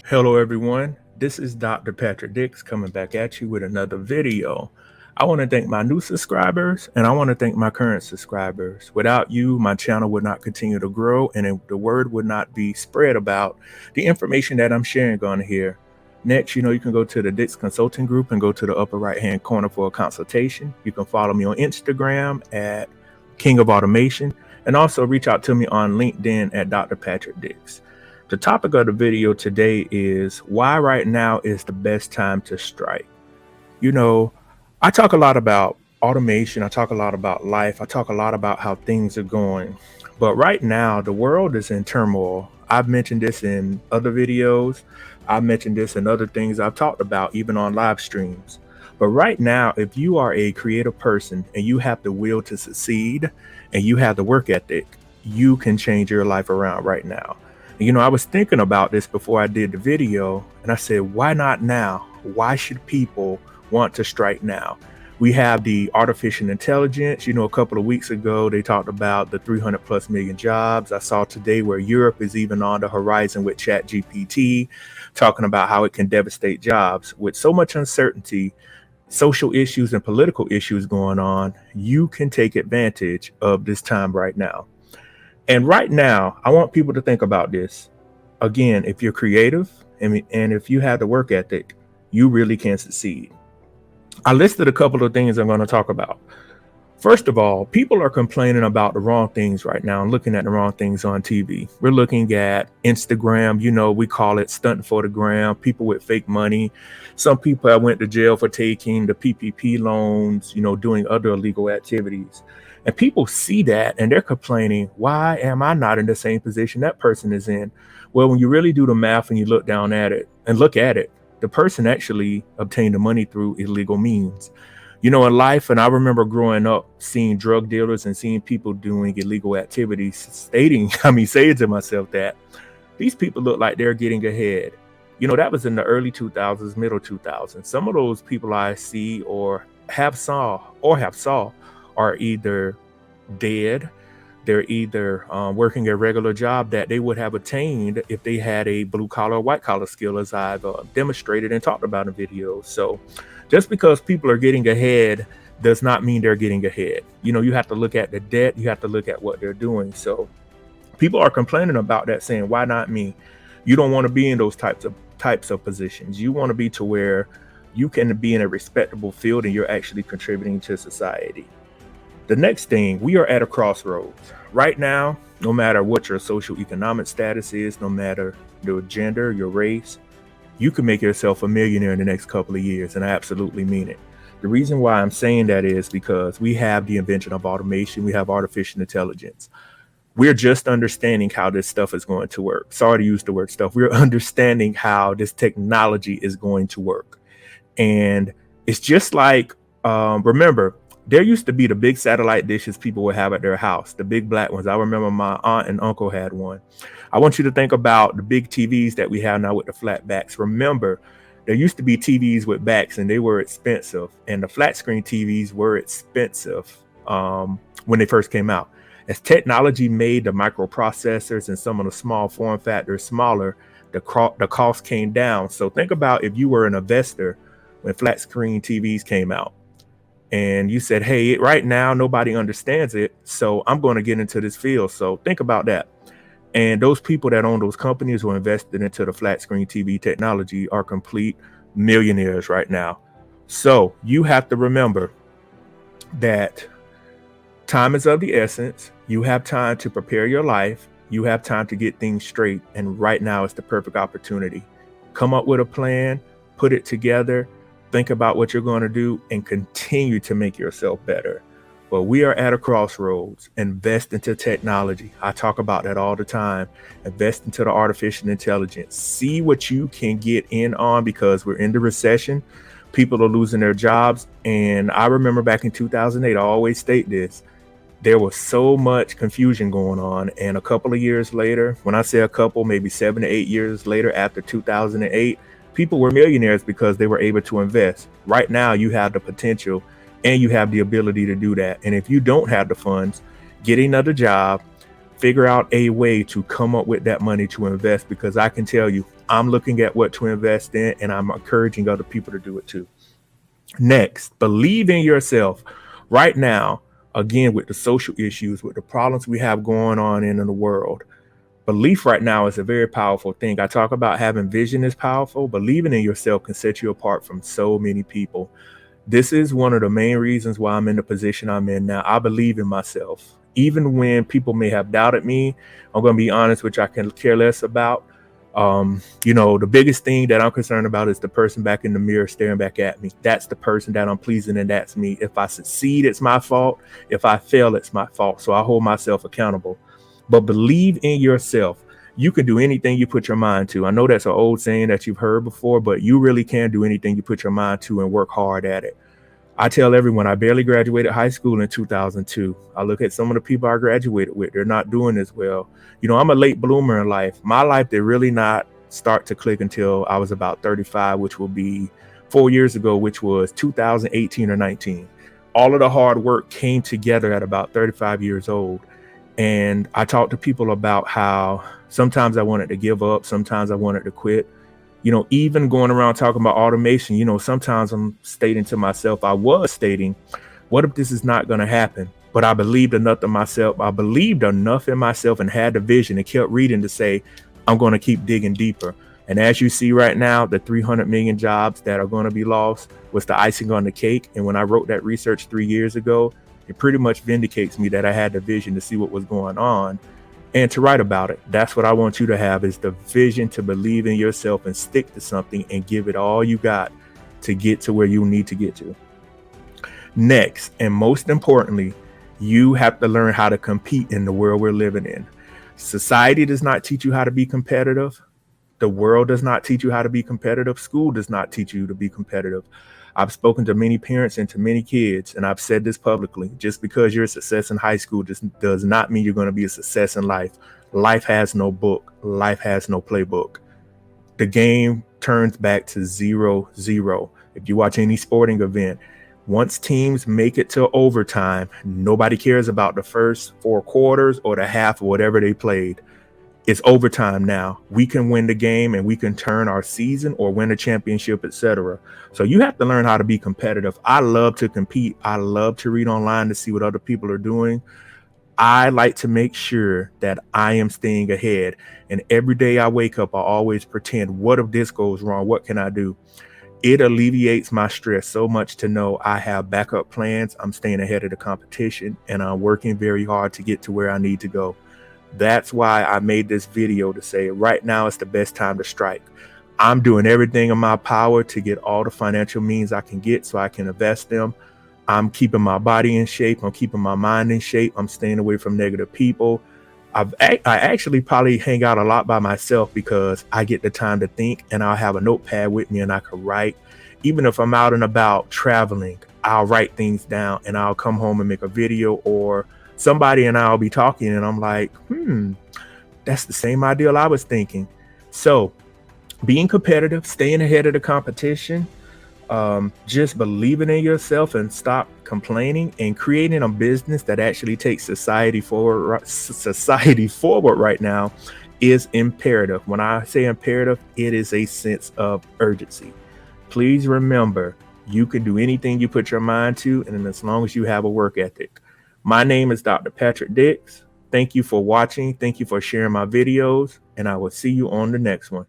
Hello, everyone. This is Dr. Patrick Dix coming back at you with another video. I want to thank my new subscribers and I want to thank my current subscribers. Without you, my channel would not continue to grow and the word would not be spread about the information that I'm sharing on here. Next, you can go to the Dix Consulting Group and go to the upper right-hand corner for a consultation. You can follow me on Instagram at King of Automation and also reach out to me on LinkedIn at Dr. Patrick Dix. The topic of the video today is why right now is the best time to strike. I talk a lot about automation. I talk a lot about life. I talk a lot about how things are going. But right now, the world is in turmoil. I've mentioned this in other videos. I've mentioned this in other things I've talked about, even on live streams. But right now, if you are a creative person and you have the will to succeed and you have the work ethic, you can change your life around right now. I was thinking about this before I did the video, and I said, why not now? Why should people want to strike now? We have the artificial intelligence. A couple of weeks ago, they talked about the 300 plus million jobs. I saw today where Europe is even on the horizon with ChatGPT, talking about how it can devastate jobs. With so much uncertainty, social issues and political issues going on, you can take advantage of this time right now. And right now, I want people to think about this. Again, if you're creative and if you have the work ethic, you really can succeed. I listed a couple of things I'm going to talk about. First of all, people are complaining about the wrong things right now and looking at the wrong things on TV. We're looking at Instagram, we call it stunting for the gram, people with fake money. Some people have went to jail for taking the PPP loans, doing other illegal activities. And people see that and they're complaining, why am I not in the same position that person is in? Well, when you really do the math and you look down at it and look at it, the person actually obtained the money through illegal means. In life, and I remember growing up seeing drug dealers and seeing people doing illegal activities, saying to myself that these people look like they're getting ahead. That was in the early 2000s, middle 2000s. Some of those people I see or have saw are either dead, they're either working a regular job that they would have attained if they had a blue collar or white collar skill, as I've demonstrated and talked about in videos. So just because people are getting ahead does not mean they're getting ahead. You have to look at the debt, you have to look at what they're doing. So people are complaining about that, saying, why not me? You don't want to be in those types of positions. You want to be to where you can be in a respectable field and you're actually contributing to society. The next thing, we are at a crossroads. Right now, no matter what your social economic status is, no matter your gender, your race, you can make yourself a millionaire in the next couple of years, and I absolutely mean it. The reason why I'm saying that is because we have the invention of automation, we have artificial intelligence. We're just understanding how this stuff is going to work. Sorry to use the word stuff. We're understanding how this technology is going to work. And it's just like, remember, there used to be the big satellite dishes people would have at their house, the big black ones. I remember my aunt and uncle had one. I want you to think about the big TVs that we have now with the flat backs. Remember, there used to be TVs with backs and they were expensive, and the flat screen TVs were expensive when they first came out. As technology made the microprocessors and some of the small form factors smaller, the cost came down. So think about if you were an investor when flat screen TVs came out. And you said, hey, right now, nobody understands it, so I'm going to get into this field. So think about that. And those people that own those companies who invested into the flat screen TV technology are complete millionaires right now. So you have to remember that time is of the essence. You have time to prepare your life. You have time to get things straight. And right now is the perfect opportunity. Come up with a plan, put it together, think about what you're going to do, and continue to make yourself better. But we are at a crossroads. Invest into technology. I talk about that all the time. Invest into the artificial intelligence. See what you can get in on, because we're in the recession. People are losing their jobs. And I remember back in 2008, I always state this, there was so much confusion going on. And a couple of years later, when I say a couple, maybe 7 to 8 years later, after 2008, people were millionaires because they were able to invest. Right now, you have the potential and you have the ability to do that. And if you don't have the funds, get another job, figure out a way to come up with that money to invest, because I can tell you, I'm looking at what to invest in, and I'm encouraging other people to do it too. Next, believe in yourself. Right now, again, with the social issues, with the problems we have going on in the world, belief right now is a very powerful thing. I talk about having vision is powerful. Believing in yourself can set you apart from so many people. This is one of the main reasons why I'm in the position I'm in now. I believe in myself. Even when people may have doubted me, I'm going to be honest, which I can care less about. The biggest thing that I'm concerned about is the person back in the mirror staring back at me. That's the person that I'm pleasing, and that's me. If I succeed, it's my fault. If I fail, it's my fault. So I hold myself accountable. But believe in yourself. You can do anything you put your mind to. I know that's an old saying that you've heard before, but you really can do anything you put your mind to and work hard at it. I tell everyone I barely graduated high school in 2002. I look at some of the people I graduated with. They're not doing as well. I'm a late bloomer in life. My life did really not start to click until I was about 35, which will be 4 years ago, which was 2018 or 19. All of the hard work came together at about 35 years old. And I talked to people about how sometimes I wanted to give up. Sometimes I wanted to quit. Even going around talking about automation, sometimes I'm stating to myself, I was stating, what if this is not going to happen? But I believed enough in myself. I believed enough in myself and had the vision and kept reading to say, I'm going to keep digging deeper. And as you see right now, the 300 million jobs that are going to be lost was the icing on the cake. And when I wrote that research 3 years ago, it pretty much vindicates me that I had the vision to see what was going on and to write about it. That's what I want you to have, is the vision to believe in yourself and stick to something and give it all you got to get to where you need to get to. Next, and most importantly, you have to learn how to compete in the world we're living in. Society does not teach you how to be competitive. The world does not teach you how to be competitive. School does not teach you to be competitive. I've spoken to many parents and to many kids, and I've said this publicly. Just because you're a success in high school does not mean you're going to be a success in life. Life has no book. Life has no playbook. The game turns back to 0-0. If you watch any sporting event, once teams make it to overtime, nobody cares about the first 4 quarters or the half or whatever they played. It's overtime now. We can win the game and we can turn our season or win a championship, etc. So you have to learn how to be competitive. I love to compete. I love to read online to see what other people are doing. I like to make sure that I am staying ahead. And every day I wake up, I always pretend, what if this goes wrong? What can I do? It alleviates my stress so much to know I have backup plans. I'm staying ahead of the competition and I'm working very hard to get to where I need to go. That's why I made this video to say right now is the best time to strike. I'm doing everything in my power to get all the financial means I can get so I can invest them. I'm keeping my body in shape. I'm keeping my mind in shape. I'm staying away from negative people. I actually probably hang out a lot by myself because I get the time to think, and I'll have a notepad with me and I can write. Even if I'm out and about traveling, I'll write things down and I'll come home and make a video, or somebody and I'll be talking and I'm like, that's the same ideal I was thinking. So being competitive, staying ahead of the competition, just believing in yourself and stop complaining, and creating a business that actually takes society forward right now is imperative. When I say imperative, it is a sense of urgency. Please remember, you can do anything you put your mind to, and as long as you have a work ethic. My name is Dr. Patrick Dix. Thank you for watching. Thank you for sharing my videos, and I will see you on the next one.